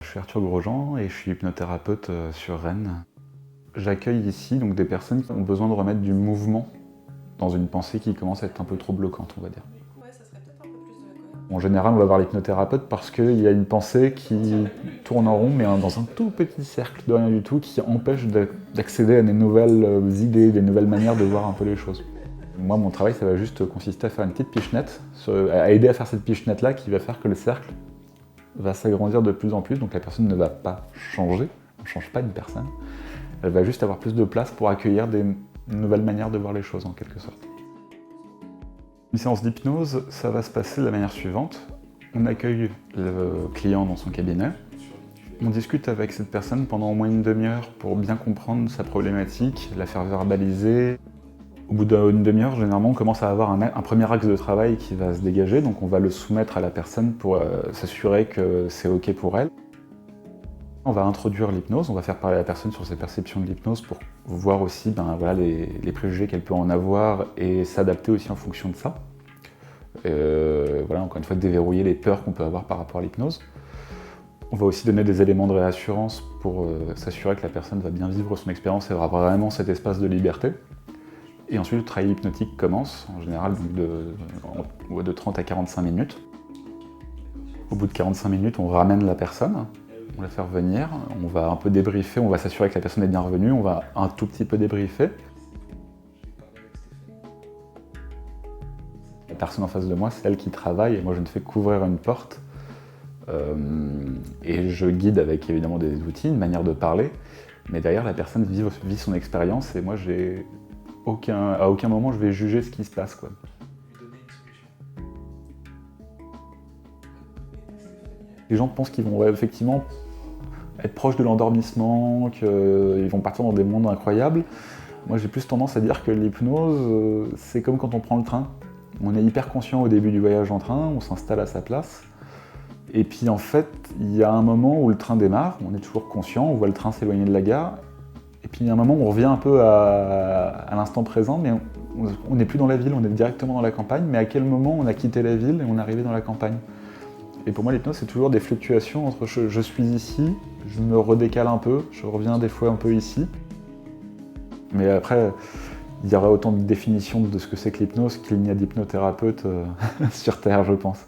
Je suis Arthur Grosjean et je suis hypnothérapeute sur Rennes. J'accueille ici donc des personnes qui ont besoin de remettre du mouvement dans une pensée qui commence à être un peu trop bloquante, on va dire. Ouais, ça serait peut-être un peu plus de la cohérence. En général, on va voir l'hypnothérapeute parce qu'il y a une pensée qui tourne en rond, mais dans un tout petit cercle de rien du tout, qui empêche d'accéder à des nouvelles idées, des nouvelles manières de voir un peu les choses. Moi, mon travail, ça va juste consister à faire une petite pichenette, à aider à faire cette pichenette-là qui va faire que le cercle va s'agrandir de plus en plus, donc la personne ne va pas changer, on ne change pas une personne, elle va juste avoir plus de place pour accueillir des nouvelles manières de voir les choses en quelque sorte. Une séance d'hypnose, ça va se passer de la manière suivante. On accueille le client dans son cabinet, on discute avec cette personne pendant au moins une demi-heure pour bien comprendre sa problématique, la faire verbaliser. Au bout d'une demi-heure, généralement, on commence à avoir un premier axe de travail qui va se dégager, donc on va le soumettre à la personne pour s'assurer que c'est OK pour elle. On va introduire l'hypnose, on va faire parler la personne sur ses perceptions de l'hypnose pour voir aussi les préjugés qu'elle peut en avoir et s'adapter aussi en fonction de ça. Encore une fois, déverrouiller les peurs qu'on peut avoir par rapport à l'hypnose. On va aussi donner des éléments de réassurance pour s'assurer que la personne va bien vivre son expérience et aura vraiment cet espace de liberté. Et ensuite, le travail hypnotique commence, en général de 30 à 45 minutes. Au bout de 45 minutes, on ramène la personne, on la fait revenir, on va un peu débriefer, on va s'assurer que la personne est bien revenue, on va un tout petit peu débriefer. La personne en face de moi, c'est elle qui travaille, et moi je ne fais qu'ouvrir une porte. Et je guide avec évidemment des outils, une manière de parler, mais derrière, la personne vit son expérience, et moi à aucun moment je vais juger ce qui se passe, quoi. Les gens pensent qu'ils vont effectivement être proches de l'endormissement, qu'ils vont partir dans des mondes incroyables. Moi j'ai plus tendance à dire que l'hypnose, c'est comme quand on prend le train. On est hyper conscient au début du voyage en train, on s'installe à sa place. Et puis en fait, il y a un moment où le train démarre, on est toujours conscient, on voit le train s'éloigner de la gare. Et puis il y a un moment où on revient un peu à l'instant présent, mais on n'est plus dans la ville, on est directement dans la campagne. Mais à quel moment on a quitté la ville et on est arrivé dans la campagne? Et pour moi, l'hypnose, c'est toujours des fluctuations entre je suis ici, je me redécale un peu, je reviens des fois un peu ici. Mais après, il y aura autant de définitions de ce que c'est que l'hypnose qu'il n'y a d'hypnothérapeutes sur Terre, je pense.